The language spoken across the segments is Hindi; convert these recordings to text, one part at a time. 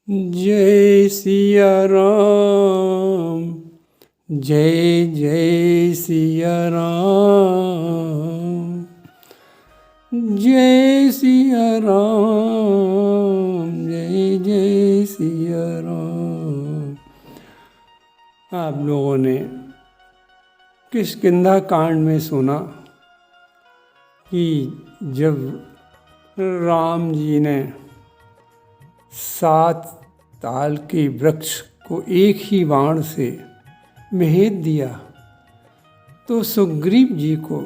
जय सिया राम, जय जय सिया राम, जय सिया राम, जय जय सिया राम। आप लोगों ने किष्किंधा कांड में सुना कि जब राम जी ने 7 ताल के वृक्ष को एक ही बाण से भेद दिया तो सुग्रीव जी को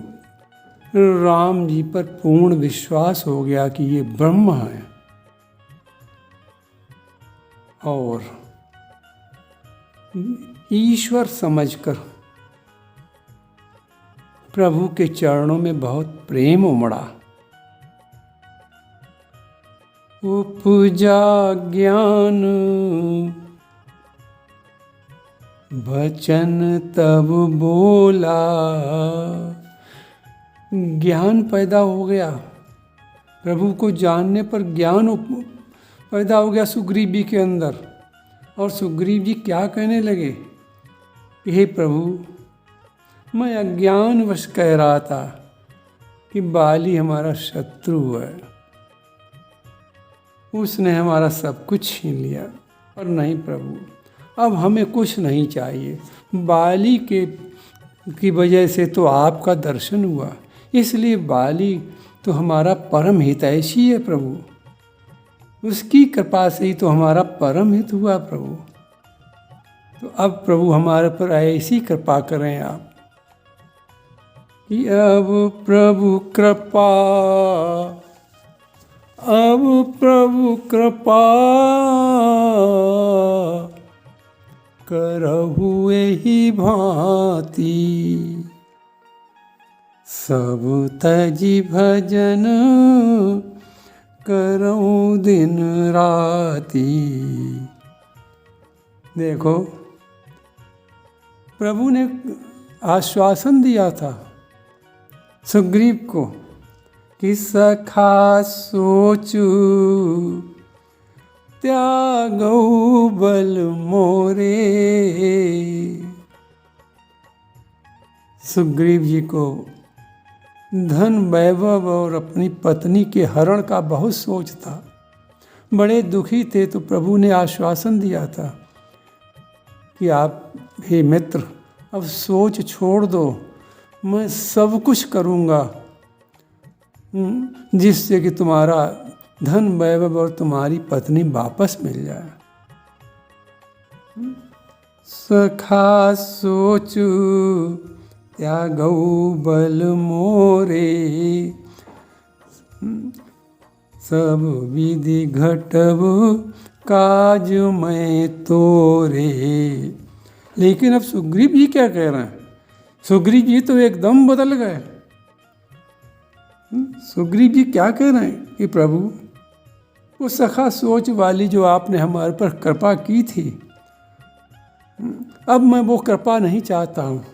राम जी पर पूर्ण विश्वास हो गया कि ये ब्रह्म है और ईश्वर समझकर प्रभु के चरणों में बहुत प्रेम उमड़ा। उपजा ज्ञान वचन तब बोला, ज्ञान पैदा हो गया। प्रभु को जानने पर ज्ञान पैदा हो गया सुग्रीव जी के अंदर। और सुग्रीव जी क्या कहने लगे, हे प्रभु, मैं अज्ञानवश कह रहा था कि बाली हमारा शत्रु है, उसने हमारा सब कुछ छीन लिया। और नहीं प्रभु, अब हमें कुछ नहीं चाहिए। बाली की वजह से तो आपका दर्शन हुआ, इसलिए बाली तो हमारा परम हितैषी है प्रभु, उसकी कृपा से ही तो हमारा परम हित हुआ प्रभु। तो अब प्रभु हमारे पर ऐसी कृपा करें आप कि अब प्रभु कृपा, अब प्रभु कृपा करहु एहि भांति, सब तजि भजन करऊं दिन राति। देखो, प्रभु ने आश्वासन दिया था सुग्रीव को कि सखा सोचू त्यागौ बल मोरे। सुग्रीव जी को धन वैभव और अपनी पत्नी के हरण का बहुत सोच था, बड़े दुखी थे। तो प्रभु ने आश्वासन दिया था कि आप हे मित्र, अब सोच छोड़ दो, मैं सब कुछ करूँगा जिससे कि तुम्हारा धन वैभव और तुम्हारी पत्नी वापस मिल जाए। सखा सोचू त्यागौ बल मोरे, सब विधि घटब काज मैं तोरे। लेकिन अब सुग्रीव जी क्या कह रहे हैं? सुग्रीव जी तो एकदम बदल गए। सुग्रीव जी क्या कह रहे हैं कि प्रभु, वो सखा सोच वाली जो आपने हमारे पर कृपा की थी, अब मैं वो कृपा नहीं चाहता हूँ।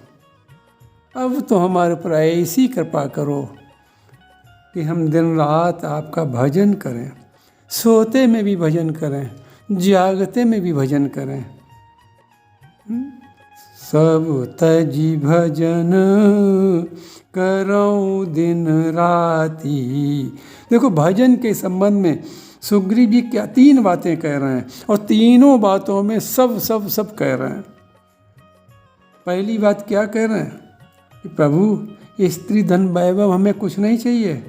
अब तो हमारे पर ऐसी कृपा करो कि हम दिन रात आपका भजन करें, सोते में भी भजन करें, जागते में भी भजन करें। सब तजि भजन करऊं दिन राति। देखो, भजन के संबंध में सुग्रीव जी क्या 3 बातें कह रहे हैं और तीनों बातों में सब सब सब कह रहे हैं। पहली बात क्या कह रहे हैं कि प्रभु, स्त्री धन वैभव हमें कुछ नहीं चाहिए,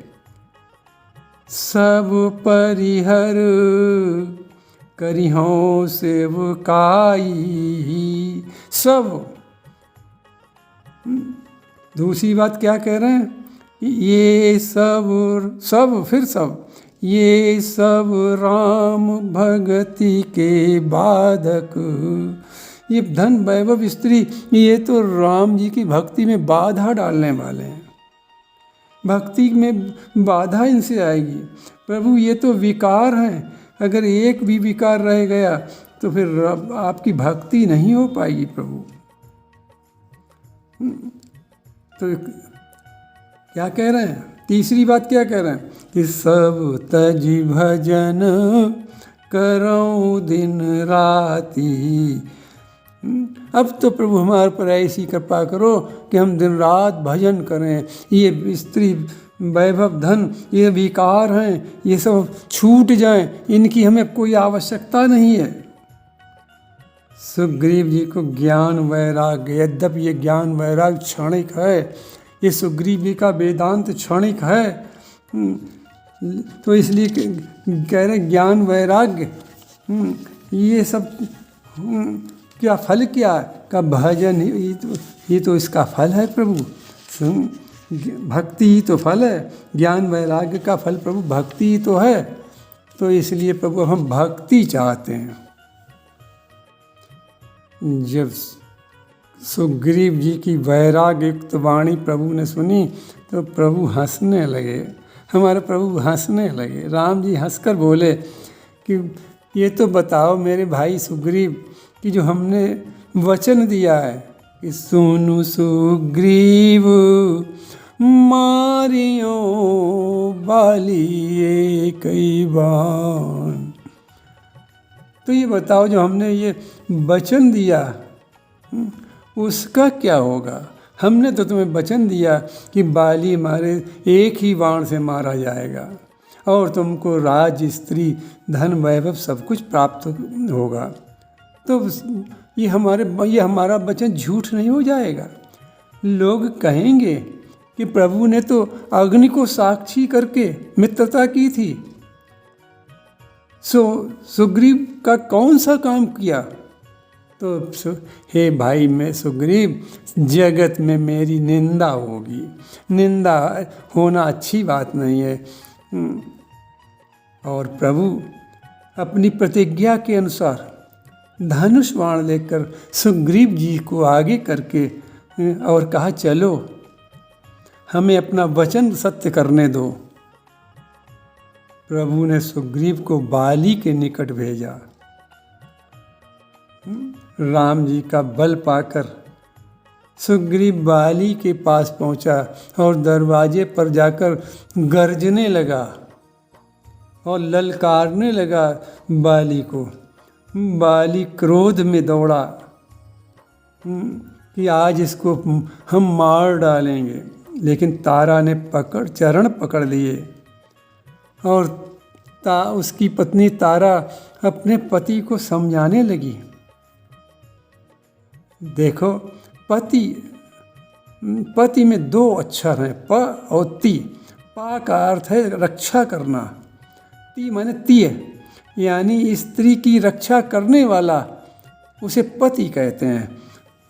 सब परिहर करिहों सेवकाई। सब। दूसरी बात क्या कह रहे हैं कि ये सब सब फिर सब, ये सब राम भगति के बाधक। ये धन वैभव स्त्री, ये तो राम जी की भक्ति में बाधा डालने वाले हैं, भक्ति में बाधा इनसे आएगी। प्रभु, ये तो विकार हैं, अगर एक भी विकार रह गया तो फिर आपकी भक्ति नहीं हो पाएगी प्रभु। तो क्या कह रहे हैं? तीसरी बात क्या कह रहे हैं कि सब तजि भजन करऊँ दिन राती। अब तो प्रभु हमारे पर ऐसी कृपा करो कि हम दिन रात भजन करें। ये स्त्री वैभव धन ये विकार हैं, ये सब छूट जाएं, इनकी हमें कोई आवश्यकता नहीं है। सुग्रीव जी को ज्ञान वैराग्य, यद्यपि ये ज्ञान वैराग्य क्षणिक है, ये सुग्रीव जी का वेदांत क्षणिक है, तो इसलिए कह रहे ज्ञान वैराग्य ये सब क्या फल क्या है का भजन ही तो इसका फल है प्रभु। भक्ति ही तो फल है, ज्ञान वैराग्य का फल प्रभु भक्ति ही तो है। तो इसलिए प्रभु हम भक्ति चाहते हैं। जब सुग्रीव जी की वैराग्य युक्त वाणी प्रभु ने सुनी तो प्रभु हंसने लगे, हमारे प्रभु हंसने लगे। राम जी हंसकर बोले कि ये तो बताओ मेरे भाई सुग्रीव कि जो हमने वचन दिया है कि सुनु सुग्रीव मारियो बाली कई बान, तो ये बताओ जो हमने ये वचन दिया उसका क्या होगा। हमने तो तुम्हें वचन दिया कि बाली मारे एक ही बाण से मारा जाएगा और तुमको राज स्त्री धन वैभव सब कुछ प्राप्त होगा, तो ये हमारा वचन झूठ नहीं हो जाएगा। लोग कहेंगे कि प्रभु ने तो अग्नि को साक्षी करके मित्रता की थी, सुग्रीव का कौन सा काम किया। तो हे भाई मैं सुग्रीव, जगत में मेरी निंदा होगी, निंदा होना अच्छी बात नहीं है। और प्रभु अपनी प्रतिज्ञा के अनुसार धनुष बाण लेकर सुग्रीव जी को आगे करके और कहा चलो हमें अपना वचन सत्य करने दो। प्रभु ने सुग्रीव को बाली के निकट भेजा। राम जी का बल पाकर सुग्रीव बाली के पास पहुंचा और दरवाजे पर जाकर गरजने लगा और ललकारने लगा बाली को। बाली क्रोध में दौड़ा कि आज इसको हम मार डालेंगे, लेकिन तारा ने चरण पकड़ लिए और उसकी पत्नी तारा अपने पति को समझाने लगी। देखो पति में दो अक्षर हैं, प और ती। पा का अर्थ है रक्षा करना, ती माने तीय, यानी स्त्री की रक्षा करने वाला उसे पति कहते हैं।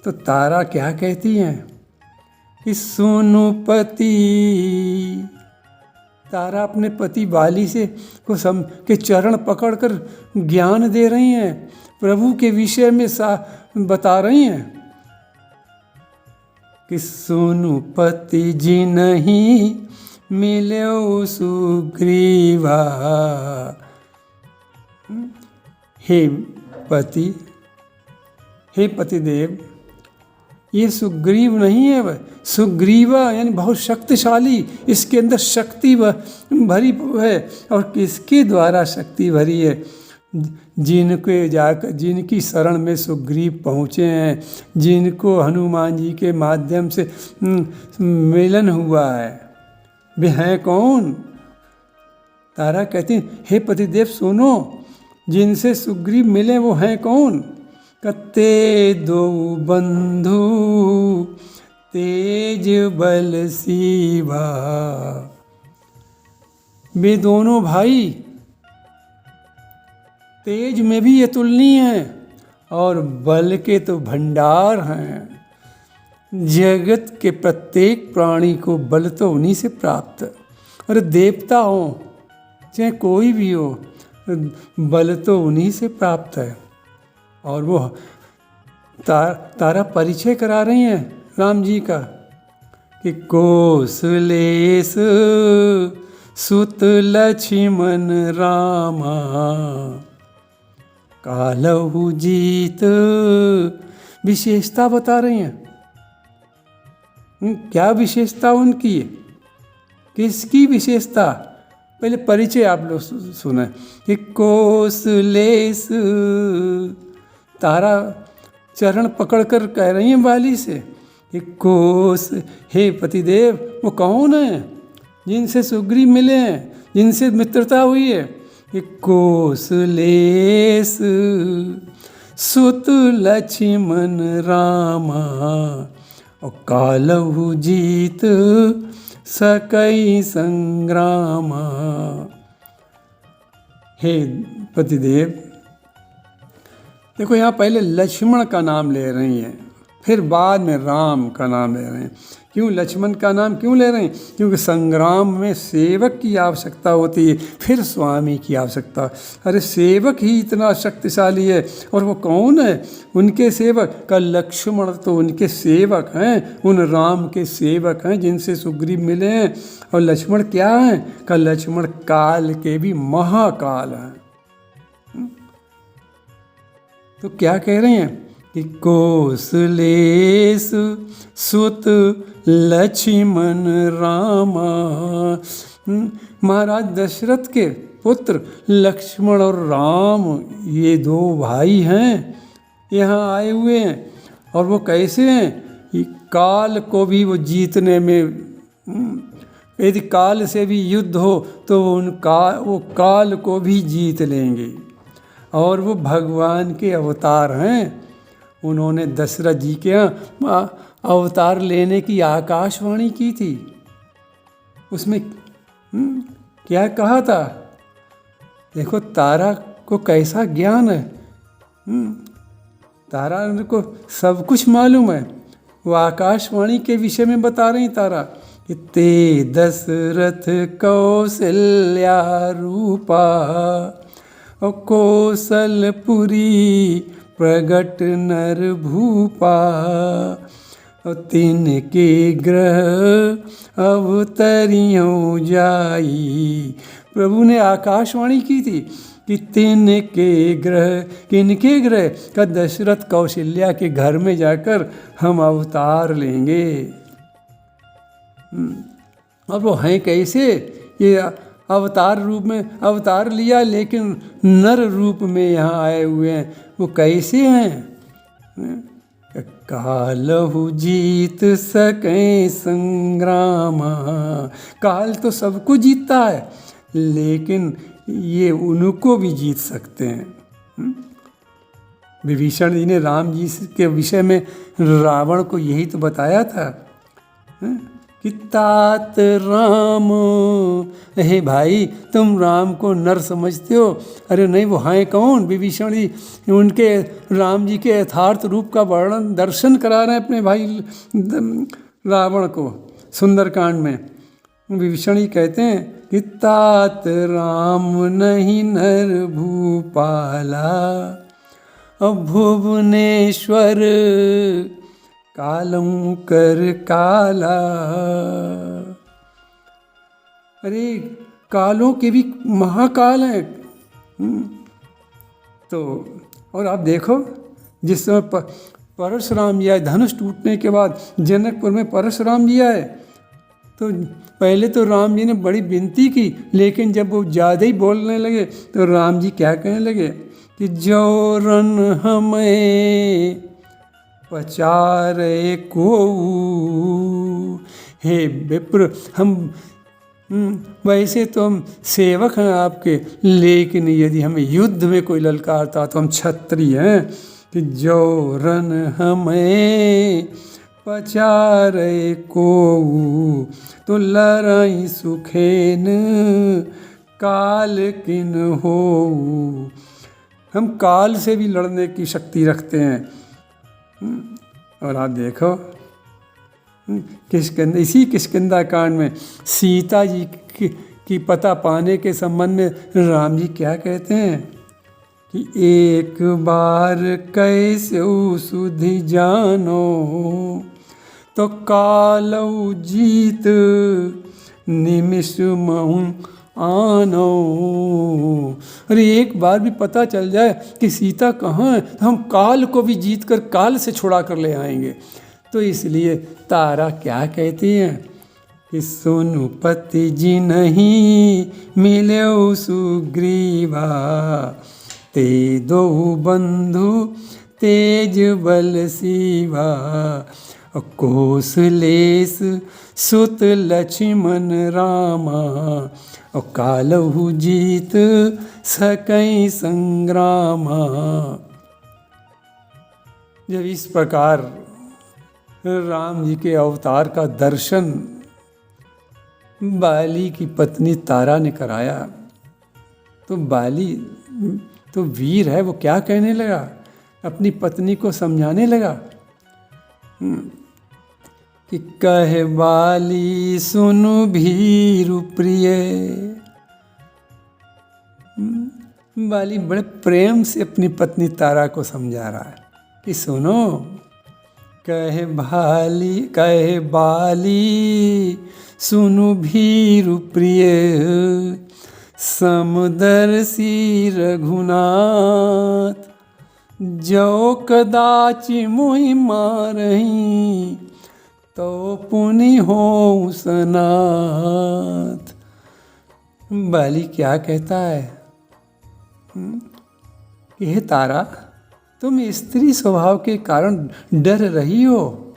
तो तारा क्या कहती हैं कि सुनो पति, तारा अपने पति बाली से के चरण पकड़कर ज्ञान दे रही हैं, प्रभु के विषय में बता रही हैं कि सुनु पति जी नहीं मिलो सुग्रीवा। हे पतिदेव, ये सुग्रीव नहीं है, वह सुग्रीवा यानी बहुत शक्तिशाली, इसके अंदर शक्ति भरी है। और किसके द्वारा शक्ति भरी है? जिनकी शरण में सुग्रीव पहुँचे हैं, जिनको हनुमान जी के माध्यम से मिलन हुआ है, वे हैं कौन? तारा कहती हे पतिदेव सुनो, जिनसे सुग्रीव मिले वो हैं कौन? कते दो बंधु तेज बल शिवा। वे दोनों भाई तेज में भी अतुलनीय हैं और बल के तो भंडार हैं। जगत के प्रत्येक प्राणी को बल तो उन्हीं से प्राप्त है, और देवता हो चाहे कोई भी हो, बल तो उन्हीं से प्राप्त है। और वो तारा परिचय करा रही हैं राम जी का कि कौशलेश सुत लक्ष्मण रामा कालहु जीत। विशेषता बता रही हैं। क्या विशेषता उनकी है? किसकी विशेषता? पहले परिचय आप लोग सुना कि कोसलेस, तारा चरण पकड़कर कह रही हैं वाली से कि कोस, हे पतिदेव वो कौन है जिनसे सुग्रीव मिले हैं, जिनसे मित्रता हुई है? कि कोसलेस सुत लक्ष्मण रामा और कालहु जीत सकई संग्रामा। हे पतिदेव, देखो यहाँ पहले लक्ष्मण का नाम ले रही हैं, फिर बाद में राम का नाम ले रहे हैं। क्यों लक्ष्मण का नाम क्यों ले रहे हैं? क्योंकि संग्राम में सेवक की आवश्यकता होती है, फिर स्वामी की आवश्यकता। अरे सेवक ही इतना शक्तिशाली है, और वो कौन है उनके सेवक? का लक्ष्मण तो उनके सेवक हैं, उन राम के सेवक हैं जिनसे सुग्रीव मिले हैं। और लक्ष्मण क्या हैं? का लक्ष्मण काल के भी महाकाल हैं। तो क्या कह रहे हैं कि कोसलेस सुत लक्ष्मण रामा। महाराज दशरथ के पुत्र लक्ष्मण और राम, ये दो भाई हैं, यहाँ आए हुए हैं। और वो कैसे हैं कि काल को भी वो जीतने में, यदि काल से भी युद्ध हो तो वो काल को भी जीत लेंगे। और वो भगवान के अवतार हैं। उन्होंने दशरथ जी के यहाँ अवतार लेने की आकाशवाणी की थी। उसमें क्या कहा था? देखो तारा को कैसा ज्ञान है, तारा को सब कुछ मालूम है। वो आकाशवाणी के विषय में बता रही तारा कि ते दशरथ कौशल्या रूपा और कौशलपुरी प्रगट नर भूपा और तिनके ग्रह अवतरियों जाई। प्रभु ने आकाशवाणी की थी कि तिनके ग्रह, किनके ग्रह? का दशरथ कौशल्या के घर में जाकर हम अवतार लेंगे। और वो हैं कैसे? ये अवतार रूप में अवतार लिया, लेकिन नर रूप में यहाँ आए हुए हैं। वो कैसे हैं? कालहु जीत सके संग्रामा। काल तो सबको जीतता है, लेकिन ये उनको भी जीत सकते हैं। विभीषण जी ने राम जी के विषय में रावण को यही तो बताया था कि तात राम, हे भाई तुम राम को नर समझते हो। अरे नहीं, वो हैं कौन? विभीषण जी उनके राम जी के यथार्थ रूप का वर्णन दर्शन करा रहे हैं अपने भाई रावण को सुंदरकांड में। विभीषण जी कहते हैं कि तात राम नहीं नर भूपाला भुवनेश्वर कालम कर काला। अरे कालों के भी महाकाल हैं। तो और आप देखो, जिस समय परशुराम जी आए, धनुष टूटने के बाद जनकपुर में परशुराम जी आए, तो पहले तो राम जी ने बड़ी विनती की, लेकिन जब वो ज़्यादा ही बोलने लगे तो राम जी क्या कहने लगे कि जौरन हमें पचारे को, हे विप्र, हम वैसे तो हम सेवक हैं आपके, लेकिन यदि हमें युद्ध में कोई ललकारता तो हम क्षत्रिय हैं। कि जौरन हमें पचारे को तो लड़ाई सुखेन काल किन हो। हम काल से भी लड़ने की शक्ति रखते हैं। और आप देखो इसी किष्किंधा कांड में सीता जी की पता पाने के संबंध में राम जी क्या कहते हैं कि एक बार कैसे सुधि जानो तो कालऊ जीत निमिष महु आनो। अरे एक बार भी पता चल जाए कि सीता कहाँ है तो हम काल को भी जीत कर काल से छुड़ा कर ले आएंगे। तो इसलिए तारा क्या कहती हैं कि सुनु पति जी नहीं मिल्यो सुग्रीवा, ते दो बंधु तेज बल सीवा, कौशलेश सुत लक्ष्मण रामा, और कालहु जीत सकई संग्रामा। जब इस प्रकार राम जी के अवतार का दर्शन बाली की पत्नी तारा ने कराया, तो बाली तो वीर है, वो क्या कहने लगा, अपनी पत्नी को समझाने लगा कि कहे बाली सुनु भीरु प्रिय। बाली बड़े प्रेम से अपनी पत्नी तारा को समझा रहा है कि सुनो, कहे बाली सुनु भीरु प्रिय, समदर्शी रघुनाथ, जो कदाचि मोहि मारही, तो पुनि होऊँ सनाथ। बाली क्या कहता है कि हे तारा, तुम स्त्री स्वभाव के कारण डर रही हो,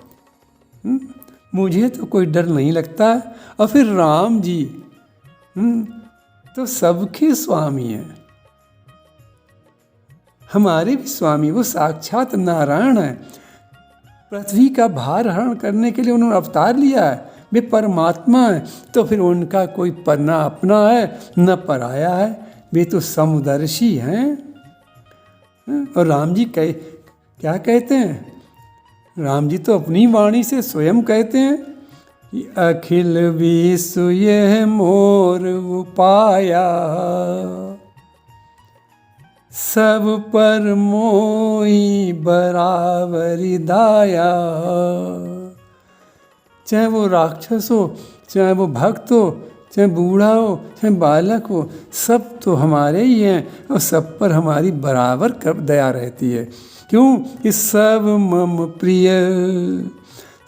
मुझे तो कोई डर नहीं लगता। और फिर राम जी तो सबके स्वामी हैं, हमारे भी स्वामी, वो साक्षात नारायण है। पृथ्वी का भार हरण करने के लिए उन्होंने अवतार लिया है, वे परमात्मा है। तो फिर उनका कोई न अपना है न पराया है, वे तो समदर्शी हैं। और राम जी क्या कहते हैं, राम जी तो अपनी वाणी से स्वयं कहते हैं कि अखिल विश्व यह मोर उपाया, सब पर मोही बराबरी दाया। चाहे वो राक्षस हो, चाहे वो भक्त हो, चाहे बूढ़ा हो, चाहे बालक हो, सब तो हमारे ही हैं और सब पर हमारी बराबर दया रहती है। क्यों कि सब मम प्रिय,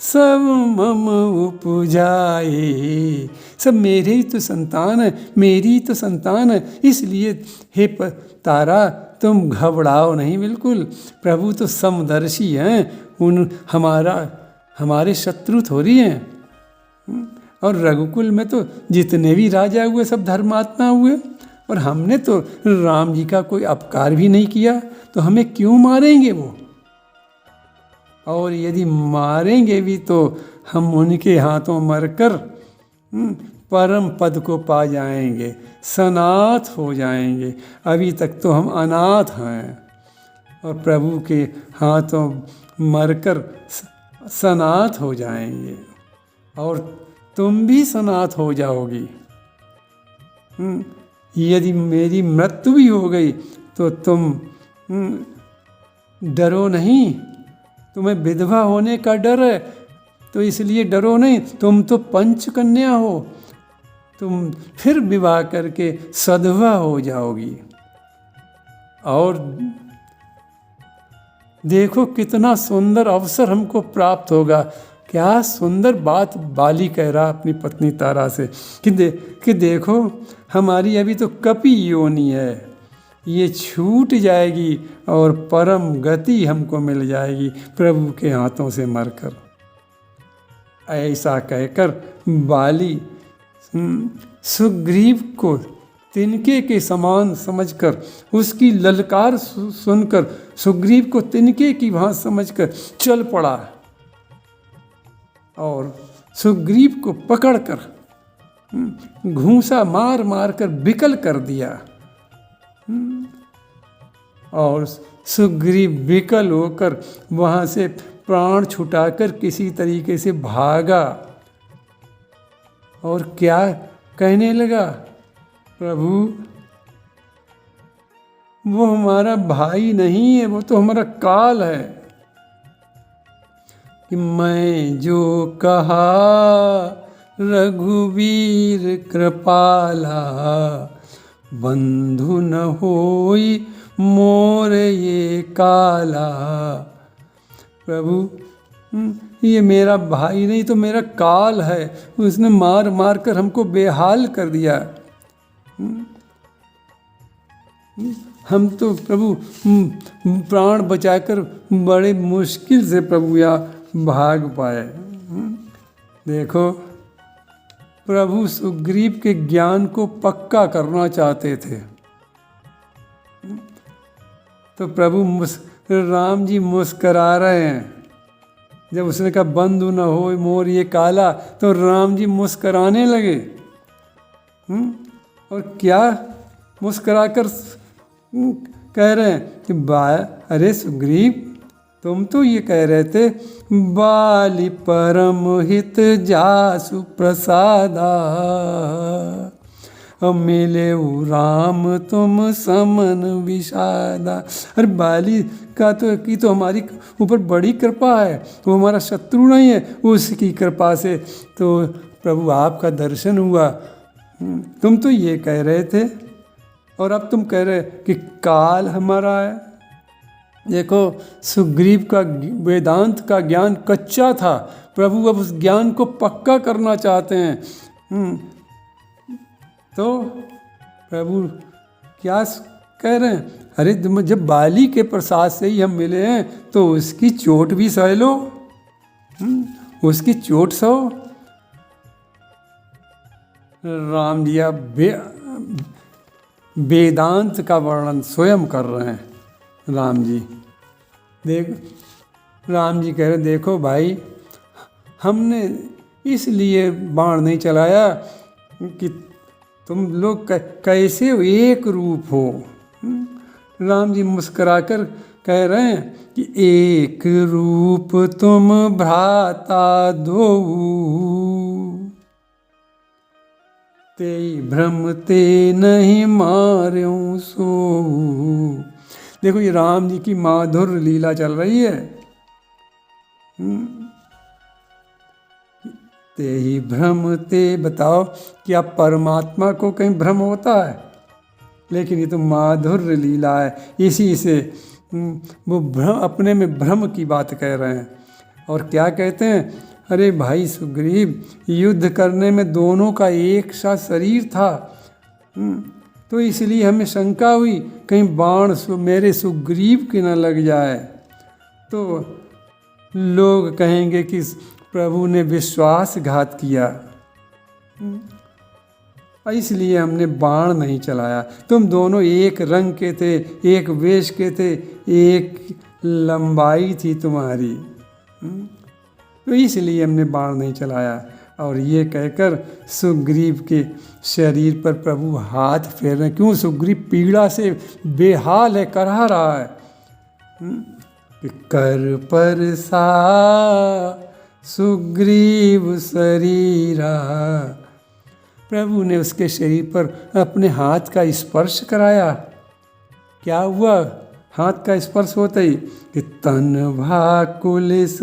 सब मम उपजाए, सब मेरे ही तो संतान है, मेरी ही तो संतान है। इसलिए हे तारा, तुम घबराओ नहीं बिल्कुल, प्रभु तो समदर्शी हैं, हमारे शत्रु थोड़ी हैं। और रघुकुल में तो जितने भी राजा हुए सब धर्मात्मा हुए, और हमने तो राम जी का कोई अपकार भी नहीं किया, तो हमें क्यों मारेंगे वो। और यदि मारेंगे भी तो हम उनके हाथों मरकर परम पद को पा जाएंगे, सनाथ हो जाएंगे। अभी तक तो हम अनाथ हैं, और प्रभु के हाथों मरकर सनाथ हो जाएंगे, और तुम भी सनाथ हो जाओगी। यदि मेरी मृत्यु भी हो गई तो तुम डरो नहीं, तुम्हें विधवा होने का डर है तो इसलिए डरो नहीं, तुम तो पंचकन्या हो, तुम फिर विवाह करके सधवा हो जाओगी। और देखो कितना सुंदर अवसर हमको प्राप्त होगा। क्या सुंदर बात बाली कह रहा अपनी पत्नी तारा से कि देखो हमारी अभी तो कपि योनि है, ये छूट जाएगी और परम गति हमको मिल जाएगी प्रभु के हाथों से मरकर। ऐसा कहकर बाली सुग्रीव को तिनके के समान समझकर, उसकी ललकार सुनकर सुग्रीव को तिनके की भांति समझकर चल पड़ा और सुग्रीव को पकड़कर घूंसा मार मार कर विकल कर दिया। और सुग्रीव विकल होकर वहाँ से प्राण छुटाकर किसी तरीके से भागा और क्या कहने लगा, प्रभु वो हमारा भाई नहीं है, वो तो हमारा काल है। कि मैं जो कहा रघुवीर कृपाला, बंधु न होई मोर ये काला। प्रभु ये मेरा भाई नहीं तो मेरा काल है, उसने मार मार कर हमको बेहाल कर दिया। हम तो प्रभु प्राण बचाकर बड़े मुश्किल से प्रभु यहाँ भाग पाए। देखो, प्रभु सुग्रीव के ज्ञान को पक्का करना चाहते थे। तो प्रभु राम जी मुस्करा रहे हैं। जब उसने कहा बंधु न हो मोर ये काला, तो राम जी मुस्कराने लगे। और क्या मुस्कराकर कह रहे हैं कि अरे सुग्रीव, तुम तो ये कह रहे थे बाली परम हित जासु प्रसादा, मिले राम तुम समन विषादा। अरे बाली का तो हमारी ऊपर बड़ी कृपा है, वो हमारा शत्रु नहीं है, उसकी कृपा से तो प्रभु आपका दर्शन हुआ। तुम तो ये कह रहे थे और अब तुम कह रहे कि काल हमारा है। देखो, सुग्रीव का वेदांत का ज्ञान कच्चा था, प्रभु अब उस ज्ञान को पक्का करना चाहते हैं। तो प्रभु क्या कह रहे हैं, अरे जब बाली के प्रसाद से ही हम मिले हैं तो उसकी चोट भी सह लो, उसकी चोट सहो। राम जी वेदांत का वर्णन स्वयं कर रहे हैं। राम जी कह रहे देखो भाई, हमने इसलिए बाण नहीं चलाया कि तुम लोग कैसे एक रूप हो। राम जी मुस्कुराकर कह रहे हैं कि एक रूप तुम भ्राता दो, ते भ्रम ते नहीं मार्यों सो। देखो, ये राम जी की माधुर लीला चल रही है। ते ही भ्रम ते, बताओ क्या परमात्मा को कहीं भ्रम होता है? लेकिन ये तो माधुर्य लीला है, इसी से वो भ्रम, अपने में भ्रम की बात कह रहे हैं। और क्या कहते हैं, अरे भाई सुग्रीव, युद्ध करने में दोनों का एक सा शरीर था, तो इसलिए हमें शंका हुई कहीं बाण मेरे सुग्रीव की न लग जाए, तो लोग कहेंगे कि प्रभु ने विश्वासघात किया, इसलिए हमने बाण नहीं चलाया। तुम दोनों एक रंग के थे, एक वेश के थे, एक लंबाई थी तुम्हारी, तो इसलिए हमने बाण नहीं चलाया। और ये कहकर सुग्रीव के शरीर पर प्रभु हाथ फेर रहे। क्यों? सुग्रीव पीड़ा से बेहाल है, करहा रहा है। कर पर सा सुग्रीव शरीरा, प्रभु ने उसके शरीर पर अपने हाथ का स्पर्श कराया। क्या हुआ? हाथ का स्पर्श होते ही कि तन भाकुलिस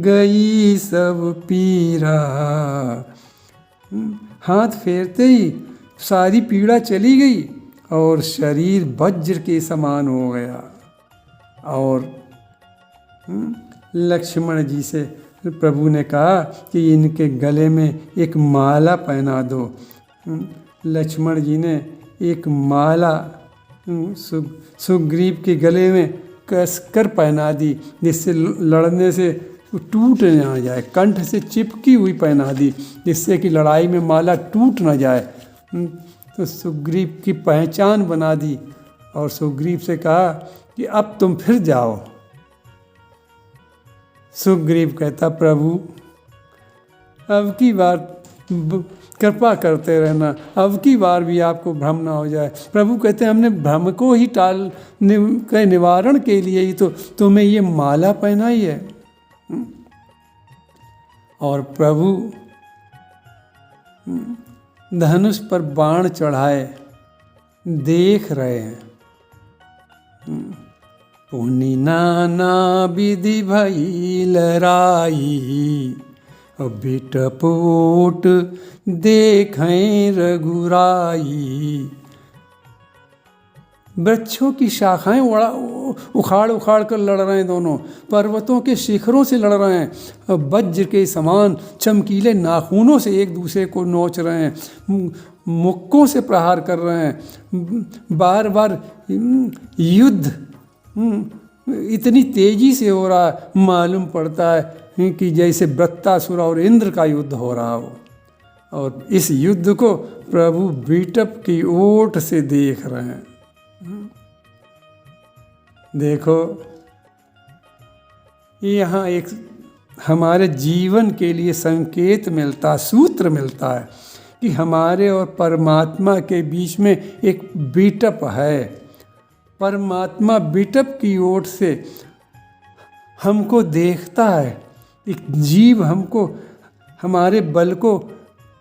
गई सब पीरा, हाथ फेरते ही सारी पीड़ा चली गई और शरीर वज्र के समान हो गया। और लक्ष्मण जी से प्रभु ने कहा कि इनके गले में एक माला पहना दो। लक्ष्मण जी ने एक माला सुग्रीव के गले में कसकर पहना दी, जिससे लड़ने से टूट ना जाए, कंठ से चिपकी हुई पहना दी, जिससे कि लड़ाई में माला टूट ना जाए। तो सुग्रीव की पहचान बना दी और सुग्रीव से कहा कि अब तुम फिर जाओ। सुग्रीव कहता, प्रभु अब की बार कृपा करते रहना, अब की बार भी आपको भ्रम ना हो जाए। प्रभु कहते हैं हमने भ्रम को ही के निवारण के लिए ही तो तुम्हें ये माला पहनाई है। और प्रभु धनुष पर बाण चढ़ाए देख रहे हैं। पुनि नाना विधि भई लराई, बिटपोट देखें रघुराई। वृक्षों की शाखाएं उखाड़ उखाड़ कर लड़ रहे हैं दोनों, पर्वतों के शिखरों से लड़ रहे हैं, वज्र के समान चमकीले नाखूनों से एक दूसरे को नोच रहे हैं, मुक्कों से प्रहार कर रहे हैं। बार बार युद्ध इतनी तेजी से हो रहा है, मालूम पड़ता है कि जैसे वृत्तासुर और इंद्र का युद्ध हो रहा हो। और इस युद्ध को प्रभु बीटप की ओट से देख रहे हैं। देखो, यहाँ एक हमारे जीवन के लिए संकेत मिलता, सूत्र मिलता है कि हमारे और परमात्मा के बीच में एक बीटप है। परमात्मा बीटप की ओर से हमको देखता है। एक जीव हमको, हमारे बल को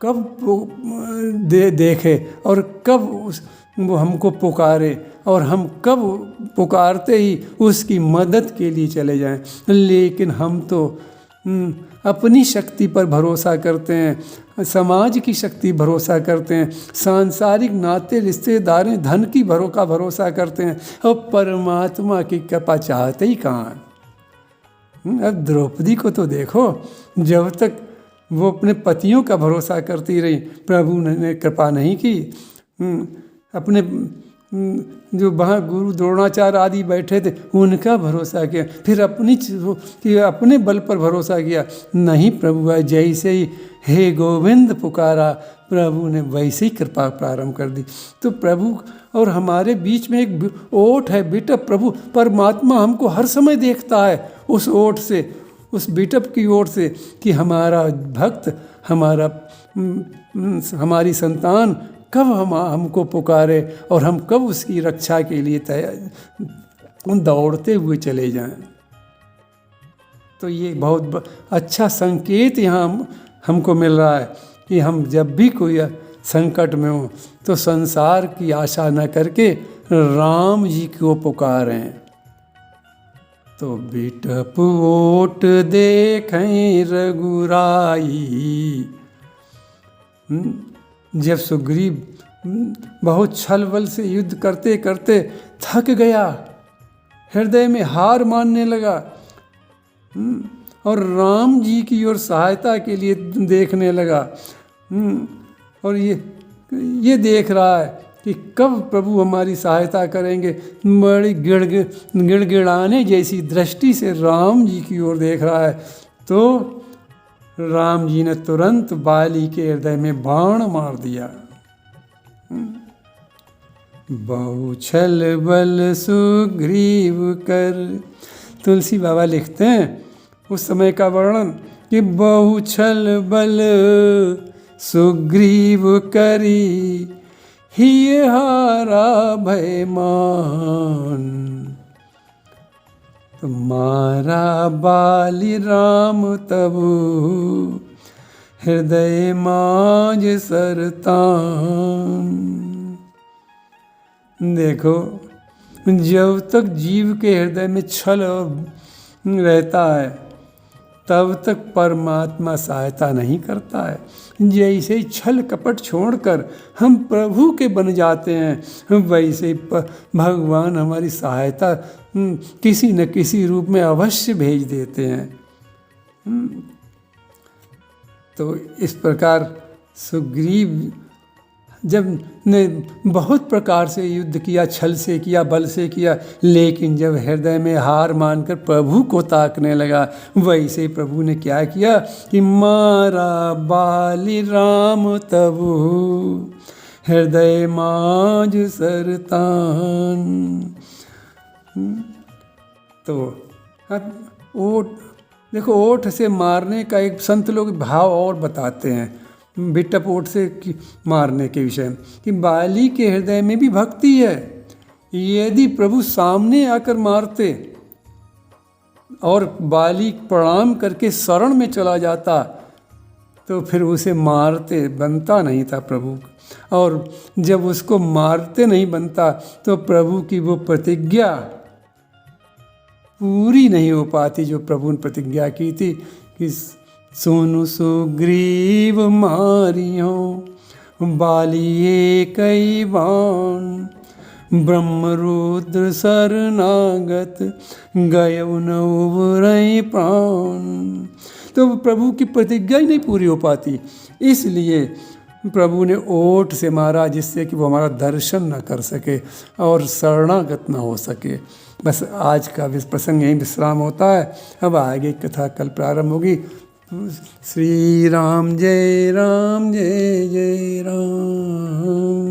कब देखे और कब वो हमको पुकारे, और हम कब पुकारते ही उसकी मदद के लिए चले जाएं। लेकिन हम तो अपनी शक्ति पर भरोसा करते हैं, समाज की शक्ति भरोसा करते हैं, सांसारिक नाते रिश्तेदारें धन की का भरोसा करते हैं, और परमात्मा की कृपा चाहते ही कहाँ हैं। अब द्रौपदी को तो देखो, जब तक वो अपने पतियों का भरोसा करती रही, प्रभु ने कृपा नहीं की। अपने जो वहाँ गुरु द्रोणाचार्य आदि बैठे थे उनका भरोसा किया, फिर अपने बल पर भरोसा किया। नहीं प्रभु, जैसे ही हे गोविंद पुकारा, प्रभु ने वैसे ही कृपा प्रारंभ कर दी। तो प्रभु और हमारे बीच में एक ओट है, बीटप। प्रभु परमात्मा हमको हर समय देखता है उस ओट से, उस बीटप की ओर से, कि हमारा भक्त, हमारी संतान कब हमको पुकारे और हम कब उसकी रक्षा के लिए दौड़ते हुए चले जाएं। तो ये बहुत अच्छा संकेत यहाँ हमको मिल रहा है कि हम जब भी कोई संकट में हो तो संसार की आशा न करके राम जी को पुकारें। तो बीटप ओट देखें रघुराई। जब सुग्रीव बहुत छल बल से युद्ध करते करते थक गया, हृदय में हार मानने लगा, और राम जी की ओर सहायता के लिए देखने लगा, और ये देख रहा है कि कब प्रभु हमारी सहायता करेंगे। बड़ी गिड़गिड़ाने जैसी दृष्टि से राम जी की ओर देख रहा है। तो राम जी ने तुरंत बाली के हृदय में बाण मार दिया। बहु छल बल सुग्रीव कर। तुलसी बाबा लिखते हैं उस समय का वर्णन कि बहु छल बल सुग्रीव करी, हिय हारा भय मान। मारा बाली राम तबु, हृदय माज सरतान। देखो, जब तक जीव के हृदय में छल रहता है तब तक परमात्मा सहायता नहीं करता है। जैसे ही छल कपट छोड़कर हम प्रभु के बन जाते हैं, वैसे ही भगवान हमारी सहायता किसी न किसी रूप में अवश्य भेज देते हैं। तो इस प्रकार सुग्रीव जब ने बहुत प्रकार से युद्ध किया, छल से किया, बल से किया, लेकिन जब हृदय में हार मानकर प्रभु को ताकने लगा, वैसे ही प्रभु ने क्या किया कि मारा बाली राम तबु, हृदय माज सरतान। तो अब देखो, ओठ से मारने का एक संत लोग भाव और बताते हैं बीटप ओठ से मारने के विषय में, कि बाली के हृदय में भी भक्ति है। यदि प्रभु सामने आकर मारते और बाली प्रणाम करके शरण में चला जाता तो फिर उसे मारते बनता नहीं था प्रभु। और जब उसको मारते नहीं बनता तो प्रभु की वो प्रतिज्ञा पूरी नहीं हो पाती जो प्रभु ने प्रतिज्ञा की थी कि सुनु सुग्रीव मारियो बालिए कई बाण, ब्रह्मरुद्र शरणागत गयौ न उबरई प्राण। तो प्रभु की प्रतिज्ञा ही नहीं पूरी हो पाती, इसलिए प्रभु ने ओठ से मारा जिससे कि वो हमारा दर्शन न कर सके और शरणागत न हो सके। बस आज का प्रसंग यहीं विश्राम होता है। अब आगे कथा कल प्रारंभ होगी। श्री राम जय जय राम।